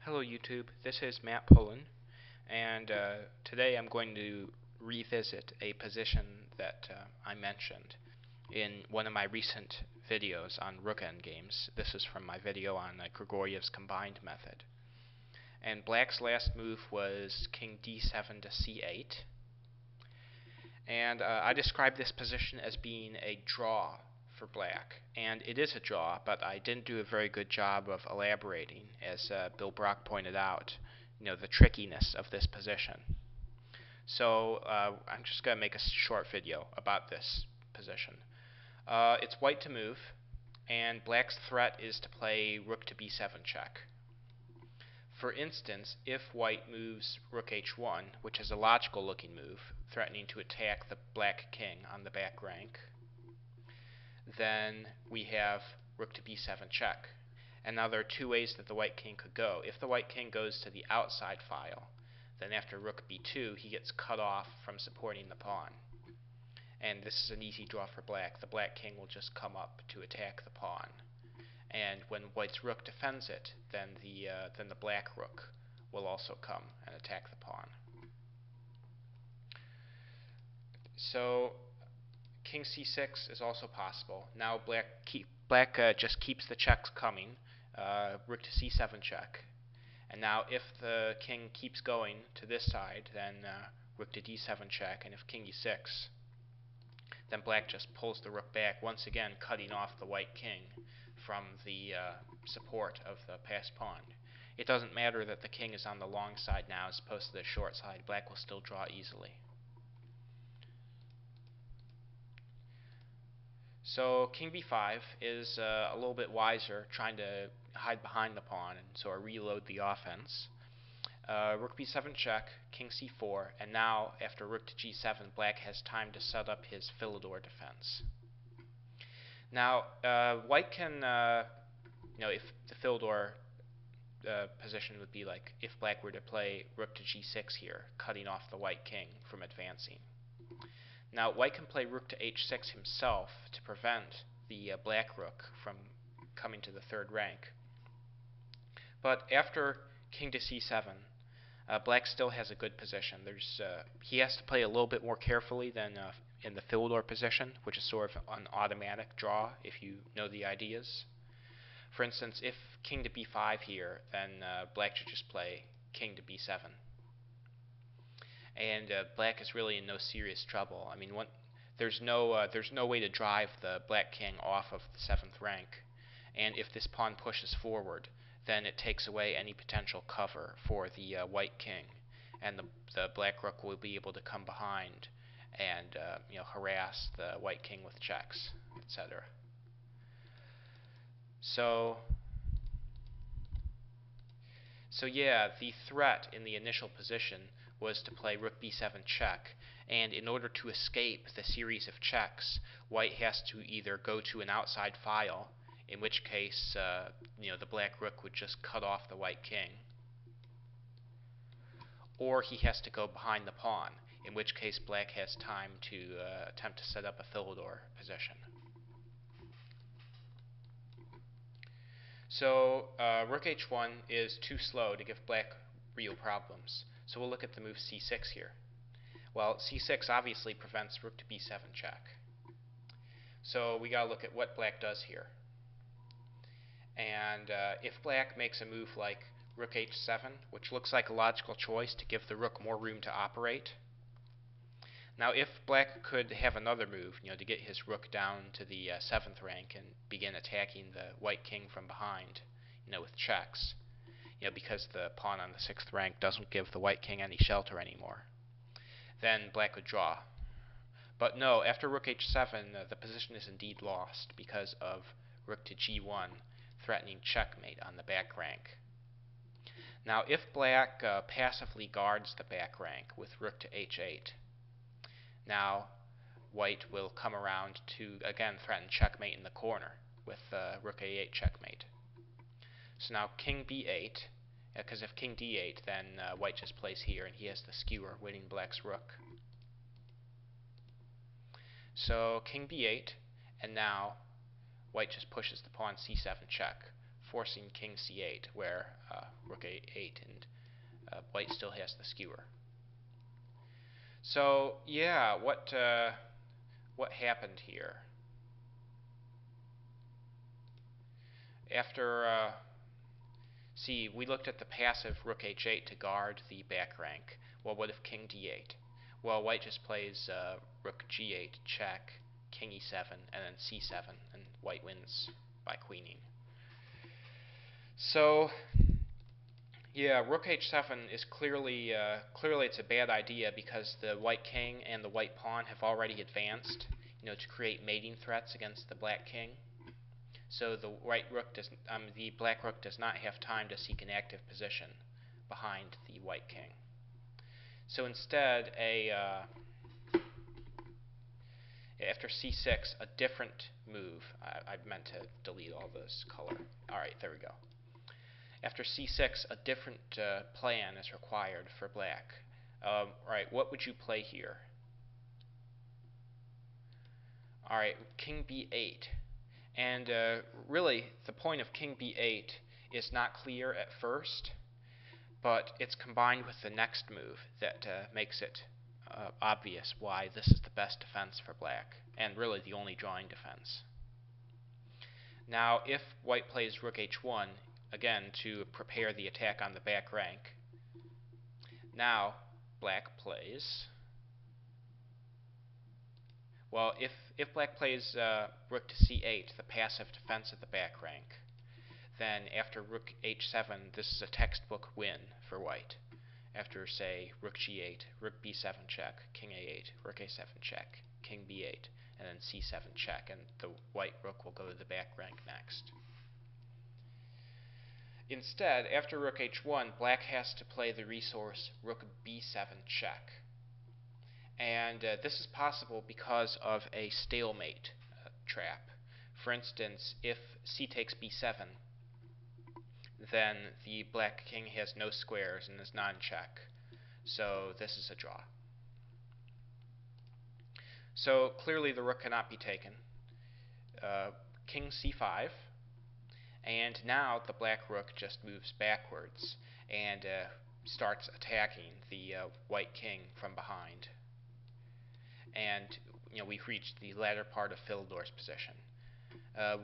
Hello YouTube, this is Matt Pullen, and today I'm going to revisit a position that I mentioned in one of my recent videos on Rook endgames. This is from my video on Grigoriev's combined method. And black's last move was king d7 to c8, and I described this position as being a draw for black, and it is a draw, but I didn't do a very good job of elaborating, as Bill Brock pointed out, the trickiness of this position. So I'm just going to make a short video about this position. It's white to move, and black's threat is to play rook to b7 check. For instance, if white moves rook h1, which is a logical looking move, threatening to attack the black king on the back rank, then we have rook to b7 check. And now there are two ways that the white king could go. If the white king goes to the outside file, then after rook b2, he gets cut off from supporting the pawn. And this is an easy draw for black. The black king will just come up to attack the pawn. And when white's rook defends it, then the black rook will also come and attack the pawn. So king c6 is also possible. Now black just keeps the checks coming. Rook to c7 check. And now if the king keeps going to this side, then rook to d7 check. And if king e6, then black just pulls the rook back, once again cutting off the white king from the support of the passed pawn. It doesn't matter that the king is on the long side now as opposed to the short side. Black will still draw easily. So king b5 is a little bit wiser, trying to hide behind the pawn and sort of reload the offense. Rook b7 check, king c4, and now after rook to g7, black has time to set up his Philidor defense. Now white can, if the Philidor position would be like if black were to play rook to g6 here, cutting off the white king from advancing. Now white can play rook to h6 himself to prevent the black rook from coming to the third rank. But after king to c7, black still has a good position. He has to play a little bit more carefully than in the Philidor position, which is sort of an automatic draw if you know the ideas. For instance, if king to b5 here, then black should just play king to b7. And black is really in no serious trouble. I mean, there's no way to drive the black king off of the 7th rank. And if this pawn pushes forward, then it takes away any potential cover for the white king, and the black rook will be able to come behind and harass the white king with checks, etc. So yeah, the threat in the initial position was to play rook b7 check, and in order to escape the series of checks, white has to either go to an outside file, in which case the black rook would just cut off the white king, or he has to go behind the pawn, in which case black has time to attempt to set up a Philidor position. So rook h1 is too slow to give black real problems. So we'll look at the move c6 here. Well, c6 obviously prevents rook to b7 check. So we gotta look at what black does here. And if black makes a move like rook h7, which looks like a logical choice to give the rook more room to operate. Now if black could have another move, to get his rook down to the 7th rank and begin attacking the white king from behind, with checks, because the pawn on the 6th rank doesn't give the white king any shelter anymore, then black would draw. But no, after rook h7, the position is indeed lost because of rook to g1, threatening checkmate on the back rank. Now if black passively guards the back rank with rook to h8, now white will come around to again threaten checkmate in the corner with rook a8 checkmate. So now king b8, because if king d8, then white just plays here and he has the skewer, winning black's rook. So king b8, and now white just pushes the pawn c7 check, forcing king c8, where rook rook a8, and white still has the skewer. So yeah, what happened here? After see, we looked at the passive rook h8 to guard the back rank. Well, what if king d8? Well, white just plays rook g8 check, king e7, and then c7, and white wins by queening. So yeah, rook h7 is clearly it's a bad idea because the white king and the white pawn have already advanced, to create mating threats against the black king. So the black rook does not have time to seek an active position behind the white king. So instead, after c6, a different move. I meant to delete all this color. All right, there we go. After c6, a different plan is required for black. Alright, what would you play here? Alright, king b8. And really, the point of king b8 is not clear at first, but it's combined with the next move that makes it obvious why this is the best defense for black, and really the only drawing defense. Now, if white plays rook h1, again, to prepare the attack on the back rank. Now, black plays... Well, if black plays rook to c8, the passive defense of the back rank, then after rook h7, this is a textbook win for white. After, say, rook g8, rook b7 check, king a8, rook a7 check, king b8, and then c7 check, and the white rook will go to the back rank next. Instead, after rook h1, black has to play the resource rook b7 check. And this is possible because of a stalemate trap. For instance, if c takes b7, then the black king has no squares and is non-check. So this is a draw. So clearly the rook cannot be taken. King c5. And now the black rook just moves backwards and starts attacking the white king from behind. And we've reached the latter part of Philidor's position.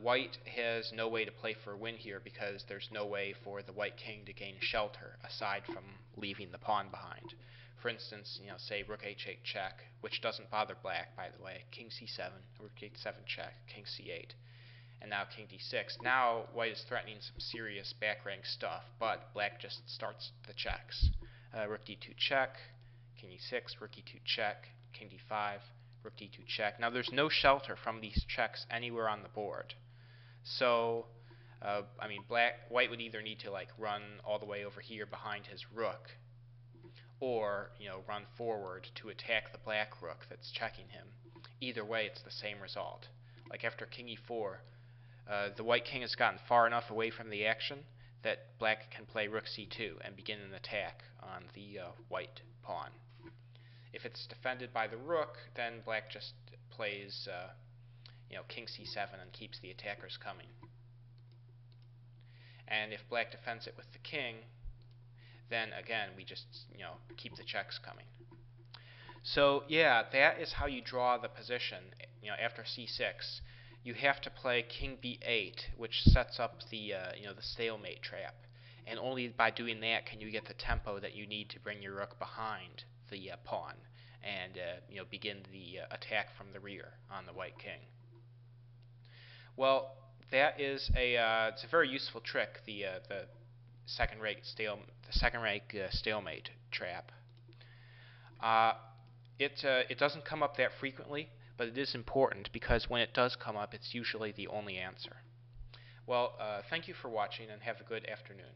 White has no way to play for a win here because there's no way for the white king to gain shelter aside from leaving the pawn behind. For instance, say rook h8 check, which doesn't bother black, by the way. King c7, rook h7 check, king c8. And now king d6. Now white is threatening some serious back rank stuff, but black just starts the checks. Rook d2 check, king e6, rook e2 check, king d5, rook d2 check. Now there's no shelter from these checks anywhere on the board. So, white would either need to run all the way over here behind his rook, or run forward to attack the black rook that's checking him. Either way, it's the same result. Like after king e4, the white king has gotten far enough away from the action that black can play rook c2 and begin an attack on the white pawn. If it's defended by the rook, then black just plays king c7 and keeps the attackers coming. And if black defends it with the king, then again we just keep the checks coming. So yeah, that is how you draw the position. After c6, you have to play king b8, which sets up the the stalemate trap. And only by doing that can you get the tempo that you need to bring your rook behind the pawn and begin the attack from the rear on the white king. Well, that is it's a very useful trick, the second rank stalemate trap. It doesn't come up that frequently, but it is important because when it does come up, it's usually the only answer. Well, thank you for watching and have a good afternoon.